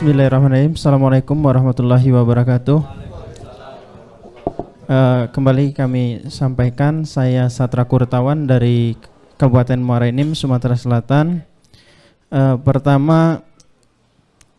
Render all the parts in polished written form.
Bismillahirrahmanirrahim. Assalamualaikum warahmatullahi wabarakatuh. Kembali kami sampaikan, saya Satra Kurtawan dari Kabupaten Muara Enim, Sumatera Selatan. Pertama,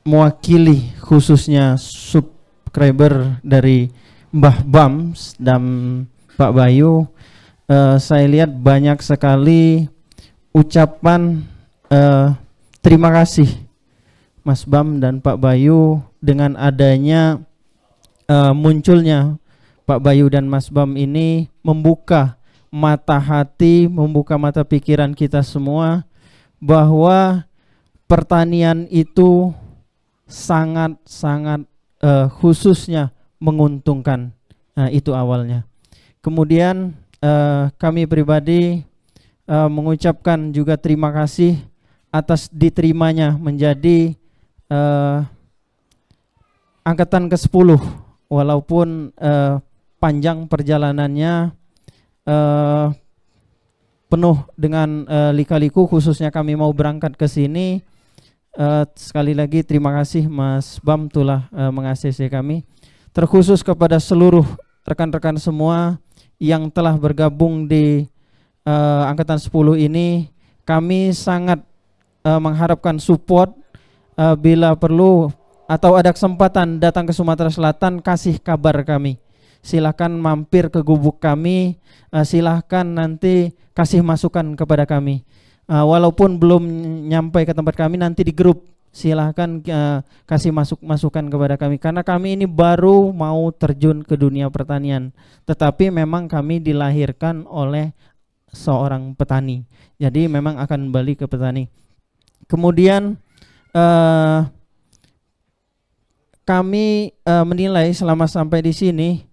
mewakili khususnya subscriber dari Mbah Bam dan Pak Bayu, saya lihat banyak sekali ucapan terima kasih Mas Bam dan Pak Bayu dengan adanya munculnya Pak Bayu dan Mas Bam ini membuka mata hati, membuka mata pikiran kita semua bahwa pertanian itu sangat-sangat khususnya menguntungkan. Nah, itu awalnya. Kemudian kami pribadi mengucapkan juga terima kasih atas diterimanya menjadi angkatan ke-10, walaupun panjang perjalanannya, penuh dengan lika-liku, khususnya kami mau berangkat ke sini. Sekali lagi terima kasih Mas Bam telah meng-ACC kami. Terkhusus kepada seluruh rekan-rekan semua yang telah bergabung di angkatan 10 ini, kami sangat mengharapkan support. Bila perlu atau ada kesempatan datang ke Sumatera Selatan, kasih kabar kami. Silahkan mampir ke gubuk kami, silahkan nanti kasih masukan kepada kami. Walaupun belum nyampe ke tempat kami, nanti di grup silahkan kasih masukan kepada kami. Karena kami ini baru mau terjun ke dunia pertanian, tetapi memang kami dilahirkan oleh seorang petani. Jadi memang akan kembali ke petani. Kemudian kami menilai selama sampai di sini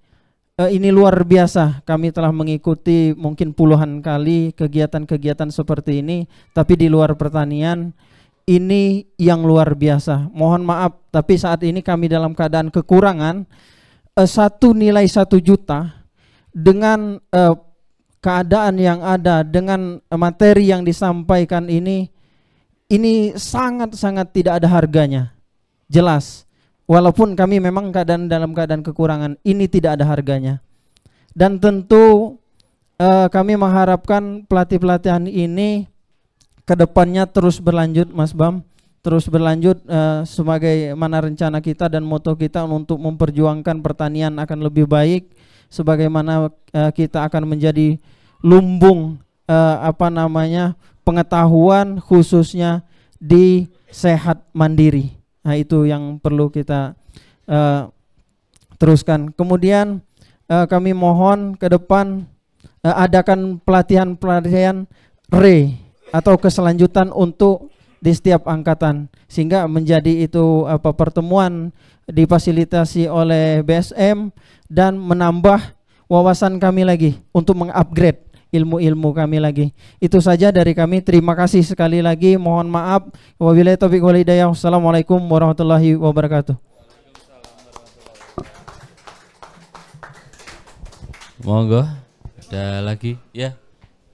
ini luar biasa. Kami telah mengikuti mungkin puluhan kali kegiatan-kegiatan seperti ini, tapi di luar pertanian ini yang luar biasa. Mohon maaf, tapi saat ini kami dalam keadaan kekurangan satu nilai 1 juta dengan keadaan yang ada, dengan materi yang disampaikan ini sangat-sangat tidak ada harganya. Jelas, walaupun kami memang dalam keadaan kekurangan, ini tidak ada harganya. Dan tentu kami mengharapkan pelatihan ini kedepannya terus berlanjut, Mas Bam, terus berlanjut sebagaimana rencana kita dan moto kita untuk memperjuangkan pertanian akan lebih baik, sebagaimana kita akan menjadi lumbung pengetahuan khususnya di sehat mandiri. Nah, itu yang perlu kita teruskan. Kemudian kami mohon ke depan adakan pelatihan-pelatihan atau keselanjutan untuk di setiap angkatan, sehingga menjadi itu pertemuan difasilitasi oleh BSM dan menambah wawasan kami lagi untuk mengupgrade ilmu-ilmu kami lagi. Itu saja dari kami. Terima kasih sekali lagi. Mohon maaf. Wabillahi taufiq wal hidayah. Wassalamualaikum warahmatullahi wabarakatuh. Monggo. Ada lagi? Ya.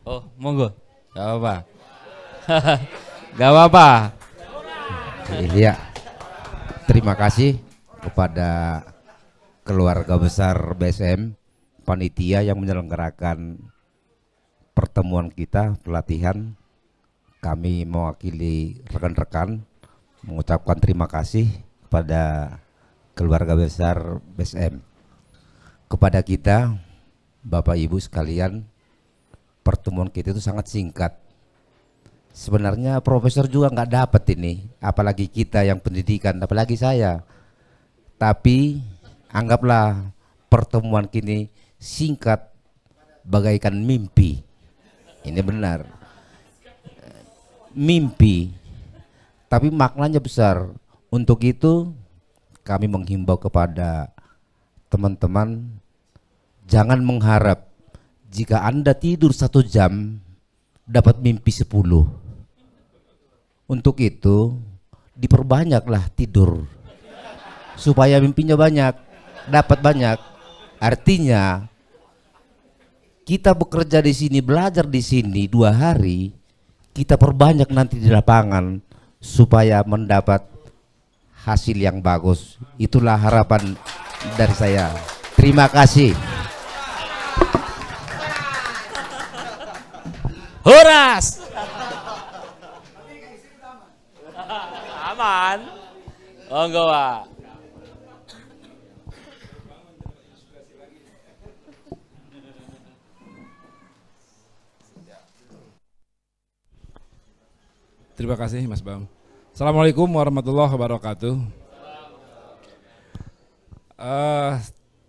Oh, monggo. Gak apa-apa. Gak apa-apa. Iya. Terima kasih kepada keluarga besar BSM, panitia yang menyelenggarakan pertemuan kita, pelatihan. Kami mewakili rekan-rekan mengucapkan terima kasih kepada keluarga besar BSM. Kepada kita, Bapak Ibu sekalian, pertemuan kita itu sangat singkat. Sebenarnya profesor juga nggak dapat ini, apalagi kita yang pendidikan, apalagi saya. Tapi anggaplah pertemuan kini singkat bagaikan mimpi. Ini benar, mimpi, tapi maknanya besar. Untuk itu kami menghimbau kepada teman-teman, jangan mengharap jika Anda tidur 1 jam dapat mimpi 10. Untuk itu diperbanyaklah tidur supaya mimpinya banyak, dapat banyak. Artinya kita bekerja di sini, belajar di sini 2 hari, kita perbanyak nanti di lapangan supaya mendapat hasil yang bagus. Itulah harapan dari saya. Terima kasih. Horas. Aman. Oh enggak, Pak. Terima kasih Mas Bam. Assalamualaikum warahmatullahi wabarakatuh.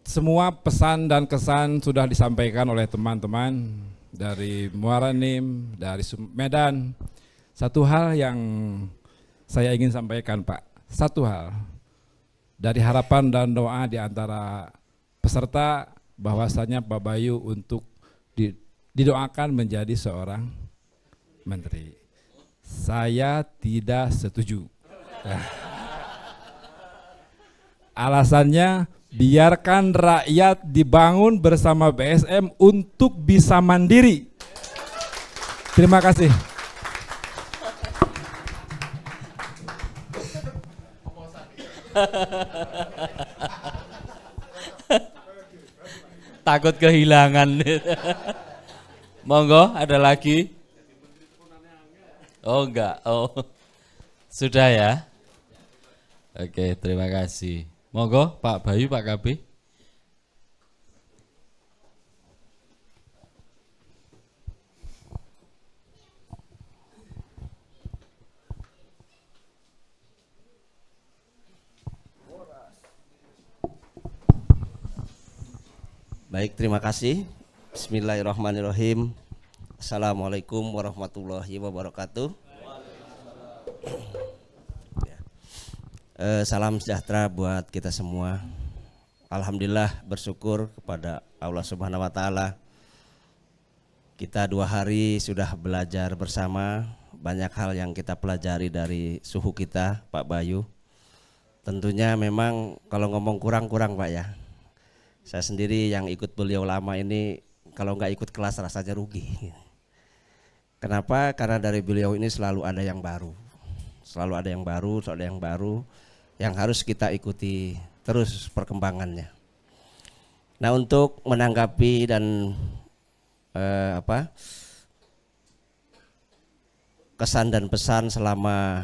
Semua pesan dan kesan sudah disampaikan oleh teman-teman dari Muara Enim, dari Medan. Satu hal yang saya ingin sampaikan, Pak. Satu hal dari harapan dan doa di antara peserta bahwasanya Pak Bayu untuk didoakan menjadi seorang menteri. Saya tidak setuju. Alasannya biarkan rakyat dibangun bersama BSM untuk bisa mandiri. Terima kasih. Takut kehilangan. Monggo, ada lagi? Oh enggak, oh sudah ya. Oke, terima kasih. Monggo Pak Bayu, Pak KB. Baik, terima kasih. Bismillahirrahmanirrahim. Assalamualaikum warahmatullahi wabarakatuh. Salam sejahtera buat kita semua. Alhamdulillah, bersyukur kepada Allah Subhanahu wa Ta'ala. Kita 2 hari sudah belajar bersama. Banyak hal yang kita pelajari dari suhu kita, Pak Bayu. Tentunya memang kalau ngomong kurang-kurang, Pak ya. Saya sendiri yang ikut beliau lama ini, kalau nggak ikut kelas rasanya rugi. Kenapa? Karena dari beliau ini selalu ada yang baru. Selalu ada yang baru, selalu ada yang baru yang harus kita ikuti terus perkembangannya. Nah, untuk menanggapi dan kesan dan pesan selama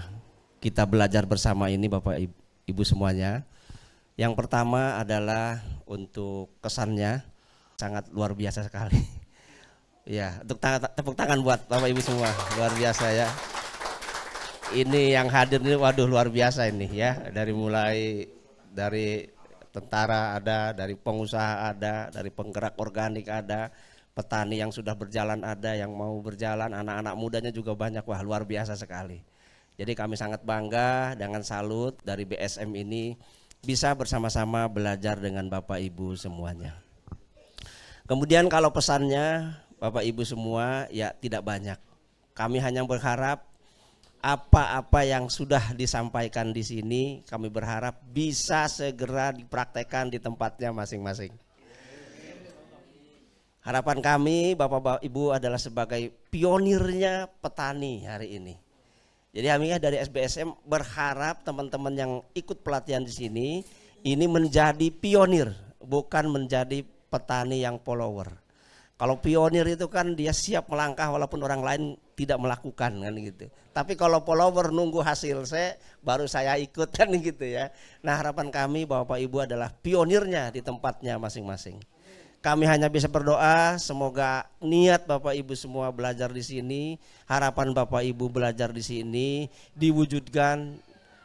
kita belajar bersama ini Bapak Ibu semuanya. Yang pertama adalah untuk kesannya sangat luar biasa sekali. Ya, untuk tepuk tangan buat Bapak Ibu semua, luar biasa ya. Ini yang hadir ini waduh luar biasa ini ya. Dari tentara ada, dari pengusaha ada, dari penggerak organik ada, petani yang sudah berjalan ada, yang mau berjalan, anak-anak mudanya juga banyak. Wah, luar biasa sekali. Jadi kami sangat bangga dengan salut dari BSM ini bisa bersama-sama belajar dengan Bapak Ibu semuanya. Kemudian kalau pesannya Bapak Ibu semua ya tidak banyak. Kami hanya berharap apa-apa yang sudah disampaikan di sini kami berharap bisa segera dipraktekkan di tempatnya masing-masing. Harapan kami Bapak Ibu adalah sebagai pionirnya petani hari ini. Jadi kami dari SBSM berharap teman-teman yang ikut pelatihan di sini ini menjadi pionir, bukan menjadi petani yang follower. Kalau pionir itu kan dia siap melangkah walaupun orang lain tidak melakukan kan gitu. Tapi kalau follower nunggu hasil baru saya ikut kan gitu ya. Nah, harapan kami Bapak Ibu adalah pionirnya di tempatnya masing-masing. Kami hanya bisa berdoa semoga niat Bapak Ibu semua belajar di sini, harapan Bapak Ibu belajar di sini diwujudkan,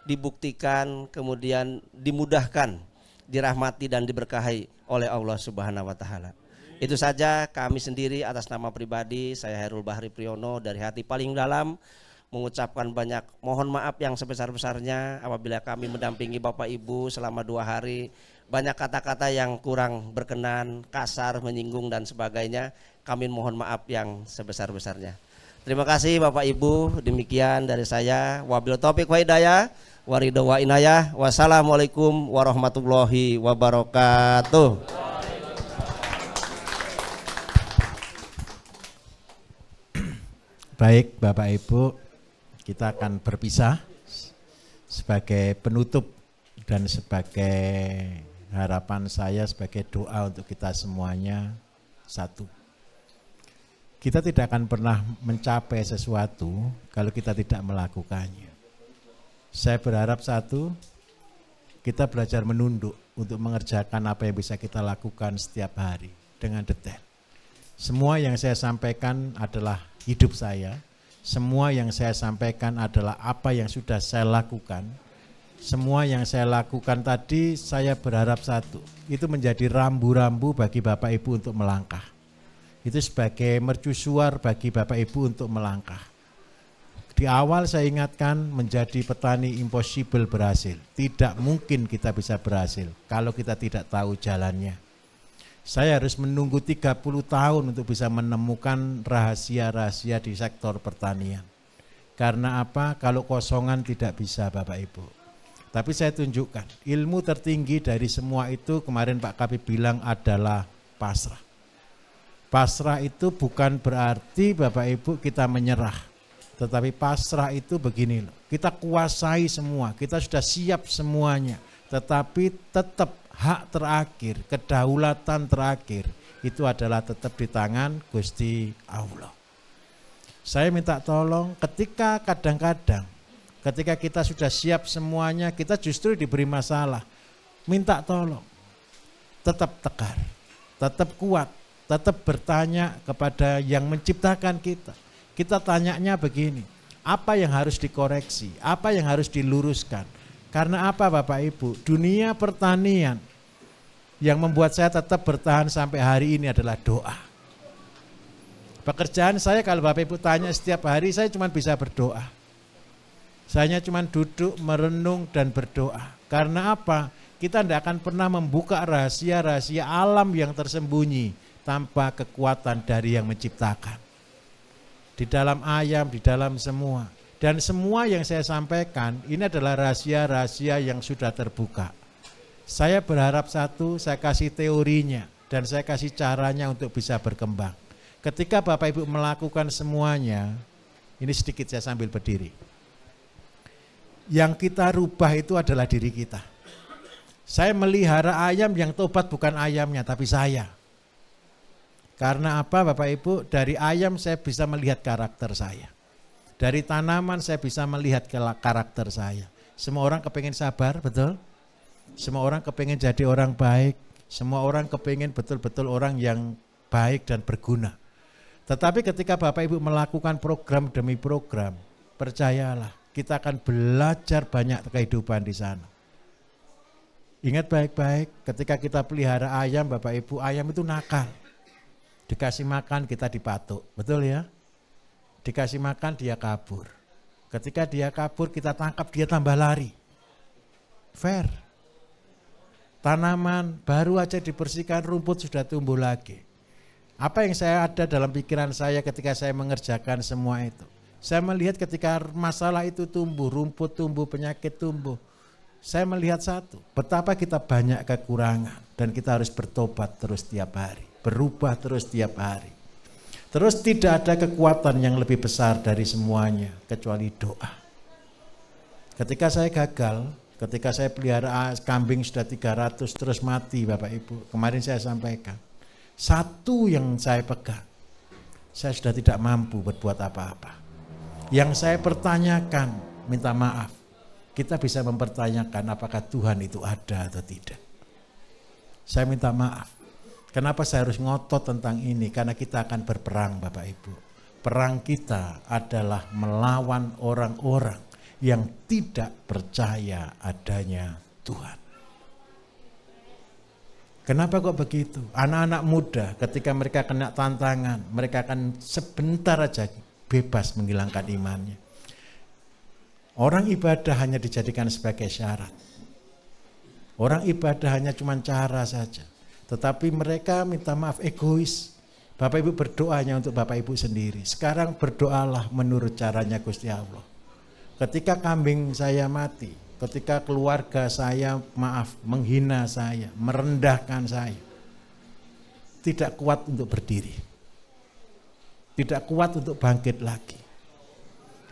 dibuktikan, kemudian dimudahkan, dirahmati dan diberkahi oleh Allah Subhanahu wa Ta'ala. Itu saja kami sendiri atas nama pribadi saya Hairul Bahri Priyono dari hati paling dalam mengucapkan banyak mohon maaf yang sebesar-besarnya apabila kami mendampingi Bapak Ibu selama 2 hari banyak kata-kata yang kurang berkenan, kasar, menyinggung dan sebagainya. Kami mohon maaf yang sebesar-besarnya. Terima kasih Bapak Ibu, demikian dari saya. Wabillahi taufiq wa hidayah, waridho wa inayah. Wassalamualaikum warahmatullahi wabarakatuh. Baik Bapak Ibu, kita akan berpisah sebagai penutup dan sebagai harapan saya, sebagai doa untuk kita semuanya, satu, kita tidak akan pernah mencapai sesuatu kalau kita tidak melakukannya. Saya berharap satu, kita belajar menunduk untuk mengerjakan apa yang bisa kita lakukan setiap hari dengan detail. Semua yang saya sampaikan adalah hidup saya, semua yang saya sampaikan adalah apa yang sudah saya lakukan. Semua yang saya lakukan tadi, saya berharap satu, itu menjadi rambu-rambu bagi Bapak Ibu untuk melangkah. Itu sebagai mercusuar bagi Bapak Ibu untuk melangkah. Di awal saya ingatkan, menjadi petani impossible berhasil. Tidak mungkin kita bisa berhasil kalau kita tidak tahu jalannya. Saya harus menunggu 30 tahun untuk bisa menemukan rahasia-rahasia di sektor pertanian. Karena apa? Kalau kosongan tidak bisa Bapak Ibu. Tapi saya tunjukkan, ilmu tertinggi dari semua itu kemarin Pak Kabid bilang adalah pasrah. Pasrah itu bukan berarti Bapak Ibu kita menyerah. Tetapi pasrah itu begini loh, kita kuasai semua, kita sudah siap semuanya. Tetapi tetap hak terakhir, kedaulatan terakhir itu adalah tetap di tangan Gusti Allah. Saya minta tolong ketika kadang-kadang ketika kita sudah siap semuanya, kita justru diberi masalah. Minta tolong, tetap tegar, tetap kuat, tetap bertanya kepada yang menciptakan kita. Kita tanyanya begini, apa yang harus dikoreksi, apa yang harus diluruskan. Karena apa Bapak Ibu, dunia pertanian yang membuat saya tetap bertahan sampai hari ini adalah doa. Pekerjaan saya kalau Bapak Ibu tanya setiap hari, saya cuma bisa berdoa. Saya cuma duduk, merenung dan berdoa. Karena apa? Kita tidak akan pernah membuka rahasia-rahasia alam yang tersembunyi tanpa kekuatan dari yang menciptakan. Di dalam ayam, di dalam semua. Dan semua yang saya sampaikan ini adalah rahasia-rahasia yang sudah terbuka. Saya berharap satu, saya kasih teorinya dan saya kasih caranya untuk bisa berkembang. Ketika Bapak Ibu melakukan semuanya, ini sedikit saya sambil berdiri. Yang kita rubah itu adalah diri kita. Saya melihara ayam yang tobat bukan ayamnya tapi saya. Karena apa Bapak Ibu? Dari ayam saya bisa melihat karakter saya. Dari tanaman saya bisa melihat karakter saya. Semua orang kepengen sabar, betul? Semua orang kepengen jadi orang baik. Semua orang kepengen betul-betul orang yang baik dan berguna. Tetapi ketika Bapak Ibu melakukan program demi program, percayalah kita akan belajar banyak kehidupan di sana. Ingat baik-baik, ketika kita pelihara ayam Bapak Ibu, ayam itu nakal. Dikasih makan kita dipatuk, betul ya? Dikasih makan dia kabur. Ketika dia kabur kita tangkap dia tambah lari. Fair. Tanaman baru aja dibersihkan rumput sudah tumbuh lagi. Apa yang saya ada dalam pikiran saya ketika saya mengerjakan semua itu? Saya melihat ketika masalah itu tumbuh, rumput tumbuh, penyakit tumbuh. Saya melihat satu, betapa kita banyak kekurangan dan kita harus bertobat terus tiap hari. Berubah terus tiap hari. Terus tidak ada kekuatan yang lebih besar dari semuanya kecuali doa. Ketika saya gagal, ketika saya pelihara kambing sudah 300 terus mati Bapak Ibu. Kemarin saya sampaikan. Satu yang saya pegang, saya sudah tidak mampu berbuat apa-apa. Yang saya pertanyakan, minta maaf. Kita bisa mempertanyakan apakah Tuhan itu ada atau tidak. Saya minta maaf. Kenapa saya harus ngotot tentang ini? Karena kita akan berperang Bapak Ibu. Perang kita adalah melawan orang-orang yang tidak percaya adanya Tuhan. Kenapa kok begitu? Anak-anak muda ketika mereka kena tantangan, mereka akan sebentar aja bebas menghilangkan imannya. Orang ibadah hanya dijadikan sebagai syarat. Orang ibadah hanya cuma cara saja. Tetapi mereka minta maaf egois. Bapak Ibu berdoanya untuk Bapak Ibu sendiri. Sekarang berdoalah menurut caranya Gusti Allah. Ketika kambing saya mati, ketika keluarga saya menghina saya, merendahkan saya, tidak kuat untuk berdiri. Tidak kuat untuk bangkit lagi.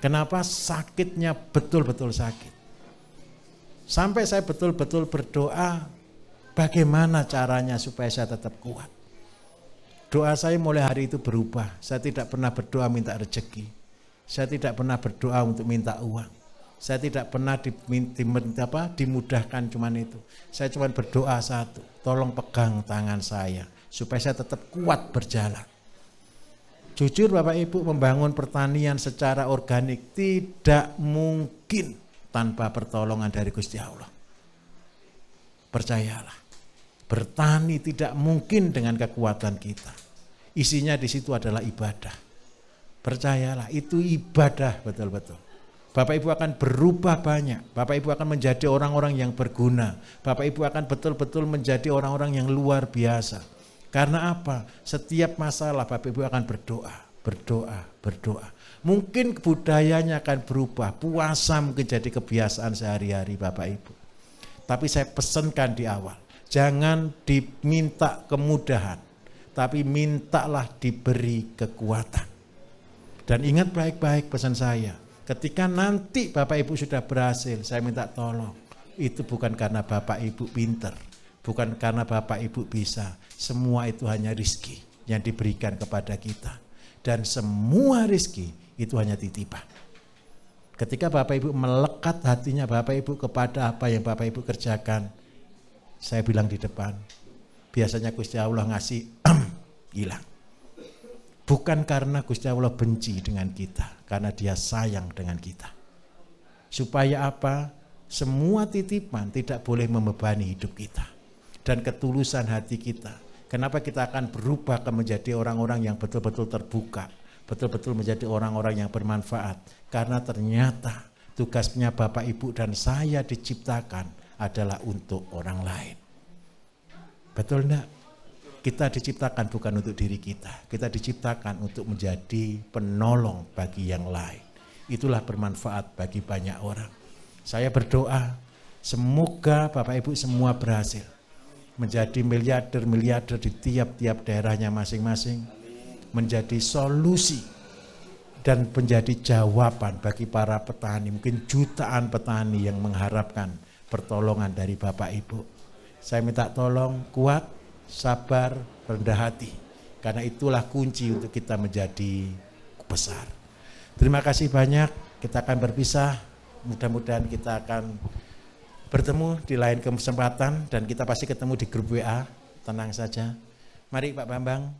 Kenapa? Sakitnya betul-betul sakit. Sampai saya betul-betul berdoa, bagaimana caranya supaya saya tetap kuat. Doa saya mulai hari itu berubah. Saya tidak pernah berdoa minta rezeki. Saya tidak pernah berdoa untuk minta uang. Saya tidak pernah dimudahkan cuman itu. Saya cuma berdoa satu, tolong pegang tangan saya supaya saya tetap kuat berjalan. Jujur Bapak Ibu, membangun pertanian secara organik tidak mungkin tanpa pertolongan dari Gusti Allah. Percayalah, bertani tidak mungkin dengan kekuatan kita. Isinya di situ adalah ibadah. Percayalah, itu ibadah betul-betul. Bapak Ibu akan berubah banyak. Bapak Ibu akan menjadi orang-orang yang berguna. Bapak Ibu akan betul-betul menjadi orang-orang yang luar biasa. Karena apa? Setiap masalah Bapak Ibu akan berdoa, berdoa, berdoa. Mungkin budayanya akan berubah. Puasa mungkin jadi kebiasaan sehari-hari Bapak Ibu. Tapi saya pesankan di awal, jangan diminta kemudahan, tapi mintalah diberi kekuatan. Dan ingat baik-baik pesan saya, ketika nanti Bapak Ibu sudah berhasil, saya minta tolong. Itu bukan karena Bapak Ibu pinter, bukan karena Bapak Ibu bisa. Semua itu hanya rizki yang diberikan kepada kita. Dan semua rizki itu hanya titipan. Ketika Bapak Ibu melekat hatinya Bapak Ibu kepada apa yang Bapak Ibu kerjakan, saya bilang di depan, biasanya Gusti Allah ngasih hilang. Bukan karena Gusti Allah benci dengan kita, karena Dia sayang dengan kita. Supaya apa? Semua titipan tidak boleh membebani hidup kita. Dan ketulusan hati kita. Kenapa kita akan berubah menjadi orang-orang yang betul-betul terbuka, betul-betul menjadi orang-orang yang bermanfaat. Karena ternyata tugasnya Bapak Ibu dan saya diciptakan adalah untuk orang lain. Betul enggak? Kita diciptakan bukan untuk diri kita. Kita diciptakan untuk menjadi penolong bagi yang lain. Itulah bermanfaat bagi banyak orang. Saya berdoa semoga Bapak Ibu semua berhasil menjadi miliarder-miliarder di tiap-tiap daerahnya masing-masing, menjadi solusi dan menjadi jawaban bagi para petani, mungkin jutaan petani yang mengharapkan pertolongan dari Bapak Ibu. Saya minta tolong kuat, sabar, rendah hati, karena itulah kunci untuk kita menjadi besar. Terima kasih banyak, kita akan berpisah, mudah-mudahan kita akan bertemu di lain kesempatan dan kita pasti ketemu di grup WA, tenang saja. Mari Pak Bambang.